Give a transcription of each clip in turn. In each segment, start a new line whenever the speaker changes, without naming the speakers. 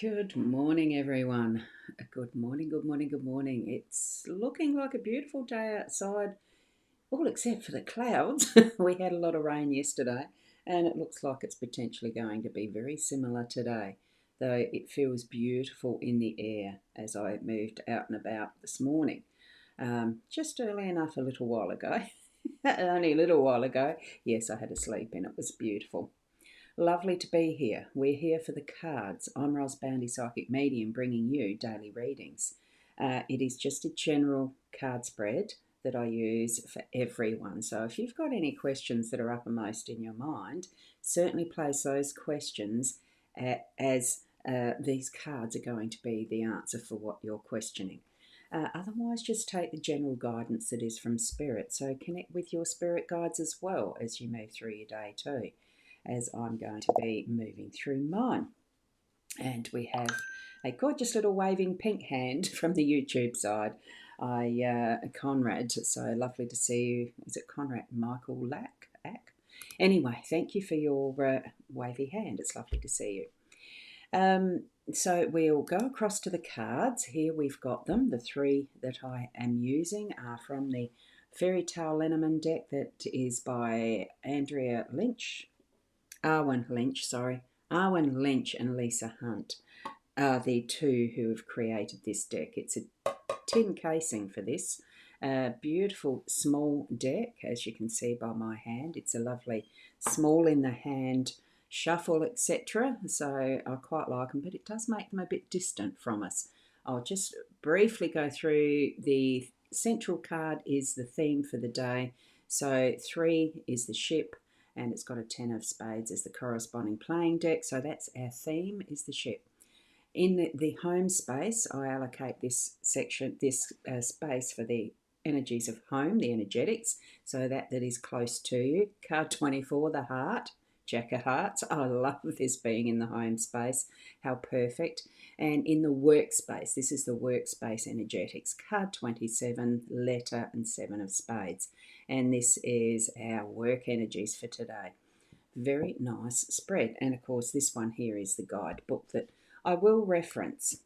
Good morning, everyone. Good morning, good morning, good morning. It's looking like a beautiful day outside, all except for the clouds. We had a lot of rain yesterday, and it looks like it's potentially going to be very similar today, though it feels beautiful in the air as I moved out and about this morning. Just early enough a little while ago, only a little while ago, yes, I had a sleep and it was beautiful. Lovely to be here. We're here for the cards. I'm Ros Boundy, Psychic Medium, bringing you daily readings. It is just a general card spread that I use for everyone. So if you've got any questions that are uppermost in your mind, certainly place those questions as these cards are going to be the answer for what you're questioning. Otherwise, just take the general guidance that is from Spirit. So connect with your spirit guides as well as you move through your day too, as I'm going to be moving through mine. And we have a gorgeous little waving pink hand from the YouTube side. Conrad, so lovely to see you. Is it Conrad Michael Lack? Anyway, thank you for your wavy hand. It's lovely to see you. So we'll go across to the cards. Here we've got them. The three that I am using are from the Fairy Tale Lenormand deck that is by Arwen Lynch and Lisa Hunt are the two who have created this deck. It's a tin casing for this. Beautiful small deck, as you can see by my hand. It's a lovely small in the hand shuffle, etc. So I quite like them, but it does make them a bit distant from us. I'll just briefly go through. The central card is the theme for the day. So 3 is the ship, and it's got a 10 of spades as the corresponding playing deck. So that's our theme, is the ship. In the home space, I allocate this section, this space for the energies of home, the energetics, so that is close to you. Card 24, the heart, Jack of Hearts. I love this being in the home space. How perfect. And in the workspace, this is the workspace energetics. Card 27, letter, and 7 of spades. And this is our work energies for today. Very nice spread. And of course, this one here is the guidebook that I will reference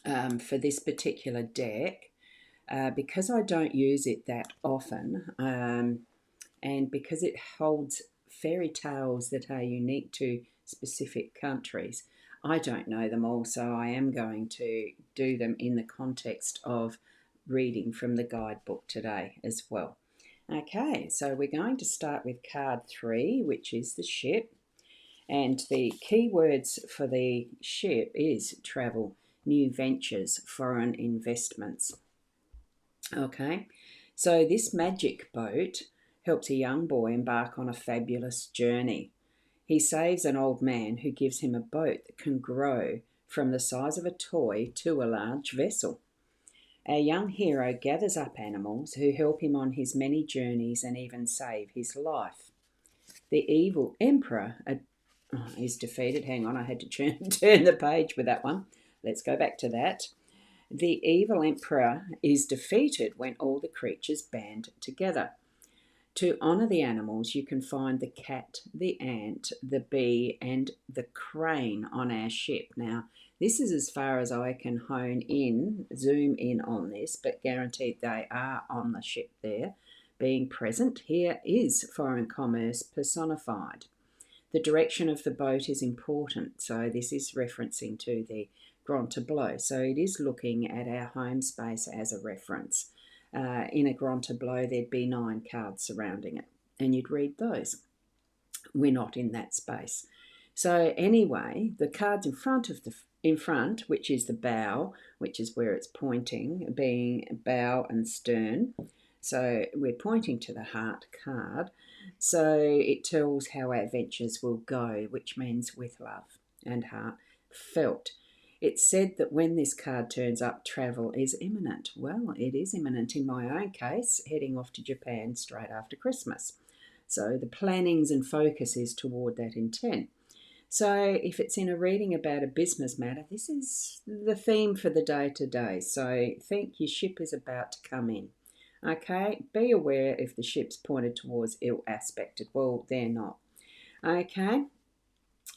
for this particular deck because I don't use it that often, and because it holds fairy tales that are unique to specific countries. I don't know them all, so I am going to do them in the context of reading from the guidebook today as well. Okay, so we're going to start with card 3, which is the ship. And the key words for the ship is travel, new ventures, foreign investments. Okay, so this magic boat helps a young boy embark on a fabulous journey. He saves an old man who gives him a boat that can grow from the size of a toy to a large vessel. Our young hero gathers up animals who help him on his many journeys and even save his life. The evil emperor is defeated. Hang on, I had to turn the page with that one. Let's go back to that. The evil emperor is defeated when all the creatures band together. To honour the animals, you can find the cat, the ant, the bee, and the crane on our ship. Now, this is as far as I can zoom in on this, but guaranteed they are on the ship there, being present. Here is foreign commerce personified. The direction of the boat is important, so this is referencing to the Grand Tableau. So it is looking at our home space as a reference. In a Grand Tableau, there'd be 9 cards surrounding it, and you'd read those. We're not in that space. So anyway, the cards in front, which is the bow, which is where it's pointing, being bow and stern. So we're pointing to the heart card. So it tells how our adventures will go, which means with love and heart felt. It's said that when this card turns up, travel is imminent. Well, it is imminent in my own case, heading off to Japan straight after Christmas. So the plannings and focus is toward that intent. So if it's in a reading about a business matter, this is the theme for the day today. So think your ship is about to come in. Okay, be aware if the ship's pointed towards ill aspected. Well, they're not. Okay,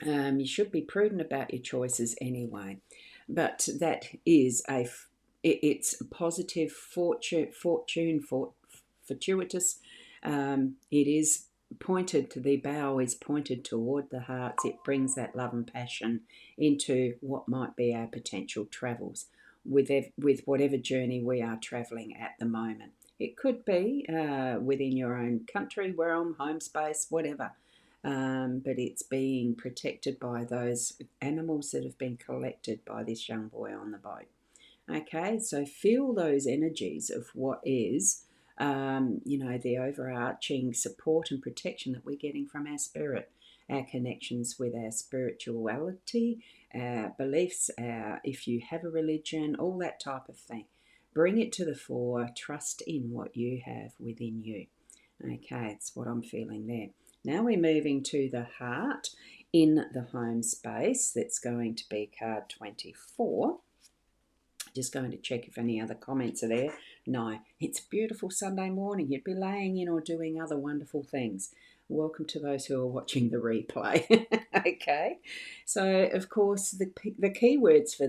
You should be prudent about your choices anyway. But that is it's a positive fortuitous. It is pointed to the bow is pointed toward the hearts. It brings that love and passion into what might be our potential travels with whatever journey we are traveling at the moment. It could be within your own country, realm, home space, whatever. But it's being protected by those animals that have been collected by this young boy on the boat. Okay, so feel those energies of what is, the overarching support and protection that we're getting from our spirit, our connections with our spirituality, our beliefs, if you have a religion, all that type of thing. Bring it to the fore, trust in what you have within you. Okay, it's what I'm feeling there. Now we're moving to the heart in the home space. That's going to be card 24. Just going to check if any other comments are there. No, it's a beautiful Sunday morning. You'd be laying in or doing other wonderful things. Welcome to those who are watching the replay. Okay, so of course the keywords for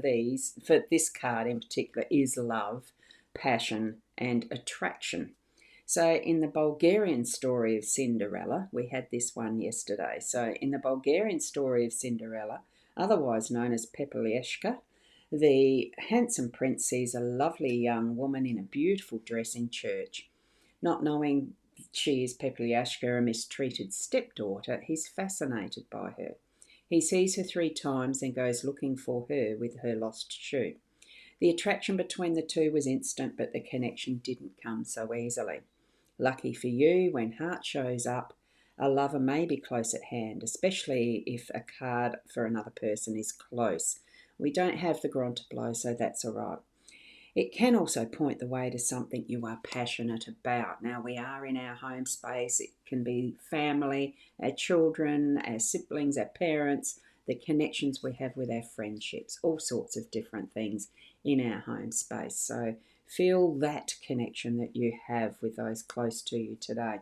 this card in particular is love, passion, and attraction. So in the Bulgarian story of Cinderella, we had this one yesterday. So in the Bulgarian story of Cinderella, otherwise known as Pepelieshka, the handsome prince sees a lovely young woman in a beautiful dress in church. Not knowing she is Pepeliashka, a mistreated stepdaughter, he's fascinated by her. He sees her 3 times and goes looking for her with her lost shoe. The attraction between the two was instant, but the connection didn't come so easily. Lucky for you, when heart shows up, a lover may be close at hand, especially if a card for another person is close. We don't have the Grand Tableau, so that's all right. It can also point the way to something you are passionate about. Now, we are in our home space. It can be family, our children, our siblings, our parents, the connections we have with our friendships, all sorts of different things in our home space. So feel that connection that you have with those close to you today.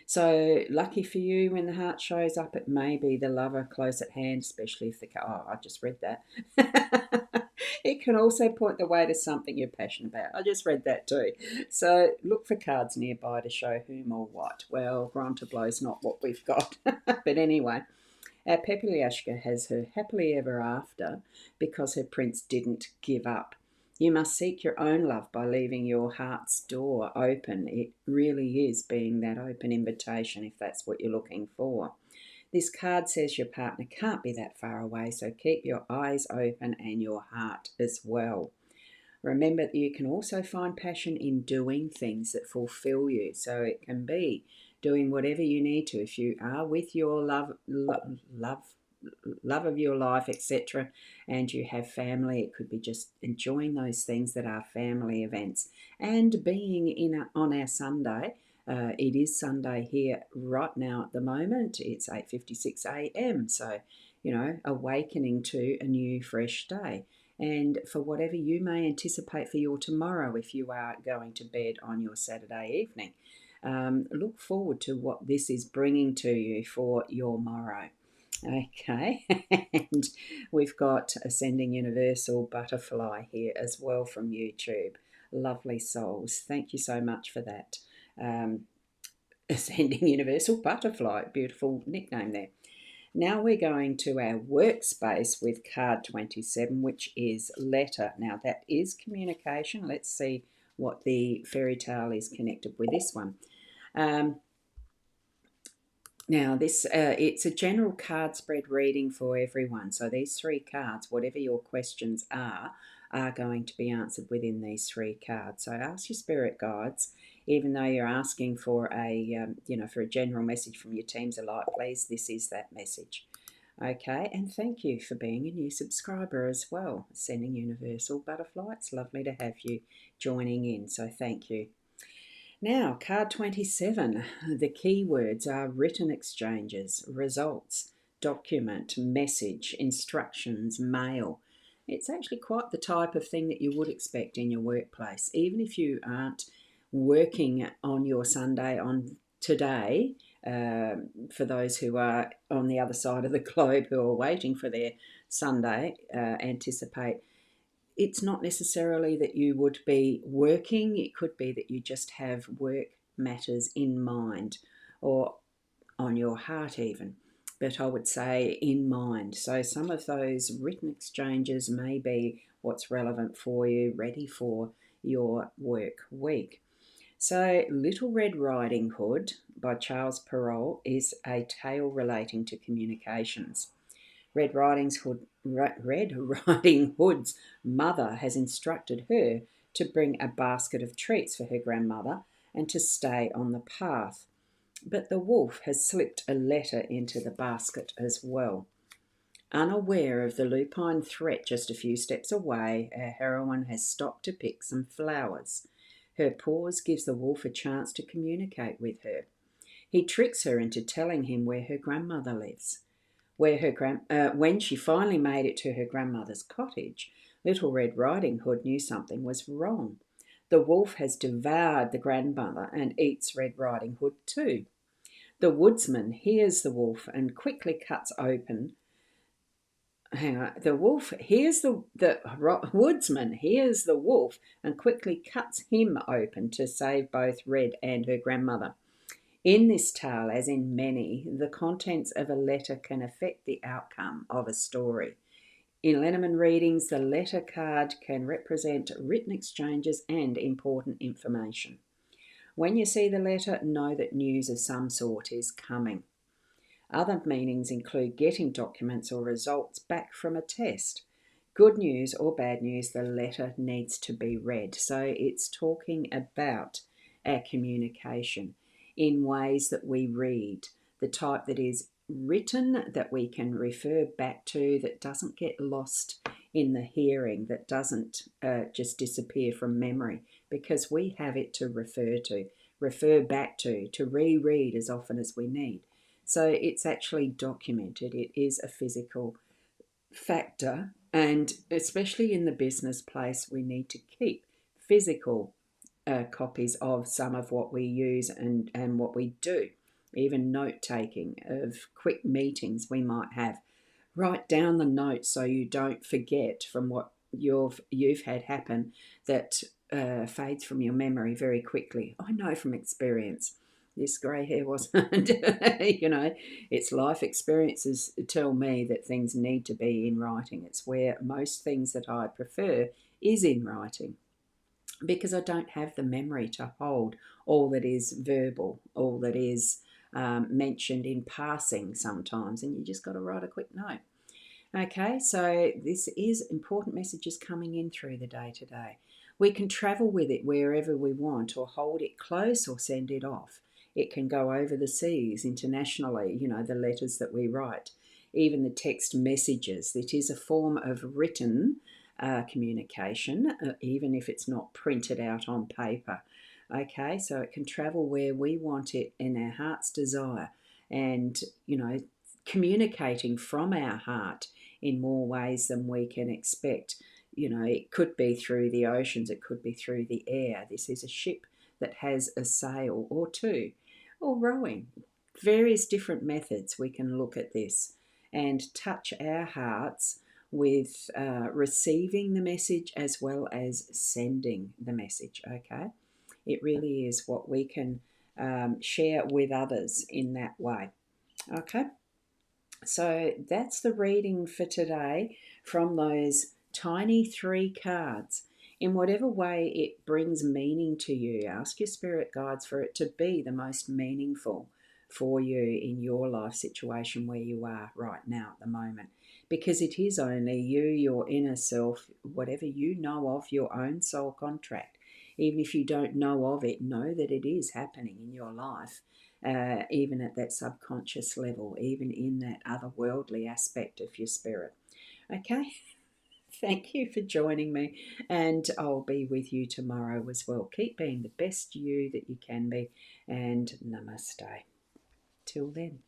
So lucky for you, when the heart shows up, it may be the lover close at hand, especially if I just read that. It can also point the way to something you're passionate about. I just read that too. So look for cards nearby to show whom or what. Well, Grand Tableau's not what we've got. But anyway, our Pepeliashka has her happily ever after because her prince didn't give up. You must seek your own love by leaving your heart's door open. It really is being that open invitation if that's what you're looking for. This card says your partner can't be that far away, so keep your eyes open and your heart as well. Remember that you can also find passion in doing things that fulfill you. So it can be doing whatever you need to. If you are with your love of your life, etc., and you have family, it could be just enjoying those things that are family events. And being on our Sunday, it is Sunday here right now at the moment. It's 8:56 a.m. So, awakening to a new fresh day. And for whatever you may anticipate for your tomorrow, if you are going to bed on your Saturday evening, look forward to what this is bringing to you for your morrow. Okay, and we've got Ascending Universal Butterfly here as well from YouTube. Lovely souls. Thank you so much for that. Ascending Universal Butterfly, beautiful nickname there. Now we're going to our workspace with card 27, which is letter. Now that is communication. Let's see what the fairy tale is connected with this one. Now, it's a general card spread reading for everyone. So these 3 cards, whatever your questions are going to be answered within these 3 cards. So ask your spirit guides, even though you're asking for for a general message from your teams of light, please, this is that message. Okay, and thank you for being a new subscriber as well. Ascending Universal Butterfly, it's lovely to have you joining in, so thank you. Now, card 27, the keywords are written exchanges, results, document, message, instructions, mail. It's actually quite the type of thing that you would expect in your workplace. Even if you aren't working on your Sunday on today, for those who are on the other side of the globe who are waiting for their Sunday, anticipate. It's not necessarily that you would be working. It could be that you just have work matters in mind or on your heart even. But I would say in mind. So some of those written exchanges may be what's relevant for you, ready for your work week. So Little Red Riding Hood by Charles Perrault is a tale relating to communications. Red Riding Hood's mother has instructed her to bring a basket of treats for her grandmother and to stay on the path. But the wolf has slipped a letter into the basket as well. Unaware of the lupine threat just a few steps away, our heroine has stopped to pick some flowers. Her pause gives the wolf a chance to communicate with her. He tricks her into telling him where her grandmother lives. When she finally made it to her grandmother's cottage, Little Red Riding Hood knew something was wrong. The wolf has devoured the grandmother and eats Red Riding Hood too. The woodsman hears the wolf and quickly cuts open. The woodsman hears the wolf and quickly cuts him open to save both Red and her grandmother. In this tale, as in many, the contents of a letter can affect the outcome of a story. In Lenormand readings, the letter card can represent written exchanges and important information. When you see the letter, know that news of some sort is coming. Other meanings include getting documents or results back from a test. Good news or bad news, the letter needs to be read. So it's talking about our communication in ways that we read, the type that is written, that we can refer back to, that doesn't get lost in the hearing, that doesn't just disappear from memory, because we have it to refer back to reread as often as we need. So it's actually documented. It is a physical factor, and especially in the business place, we need to keep physical copies of some of what we use and what we do. Even note taking of quick meetings we might have. Write down the notes so you don't forget from what you've had happen that fades from your memory very quickly. I know from experience. This grey hair wasn't, it's life experiences tell me that things need to be in writing. It's where most things that I prefer is in writing, because I don't have the memory to hold all that is verbal, all that is mentioned in passing sometimes, and you just got to write a quick note. Okay, so this is important messages coming in through the day today. We can travel with it wherever we want, or hold it close or send it off. It can go over the seas internationally, the letters that we write, even the text messages. It is a form of written communication, even if it's not printed out on paper. Okay, so it can travel where we want it in our heart's desire, and communicating from our heart in more ways than we can expect. It could be through the oceans, it could be through the air. This is a ship that has a sail or two, or rowing. Various different methods we can look at this and touch our hearts with receiving the message as well as sending the message, okay? It really is what we can share with others in that way, okay? So that's the reading for today from those tiny 3 cards. In whatever way it brings meaning to you, ask your spirit guides for it to be the most meaningful for you in your life situation where you are right now at the moment. Because it is only you, your inner self, whatever you know of your own soul contract. Even if you don't know of it, know that it is happening in your life. Even at that subconscious level, even in that otherworldly aspect of your spirit. Okay? Thank you for joining me, and I'll be with you tomorrow as well. Keep being the best you that you can be, and namaste. Till then.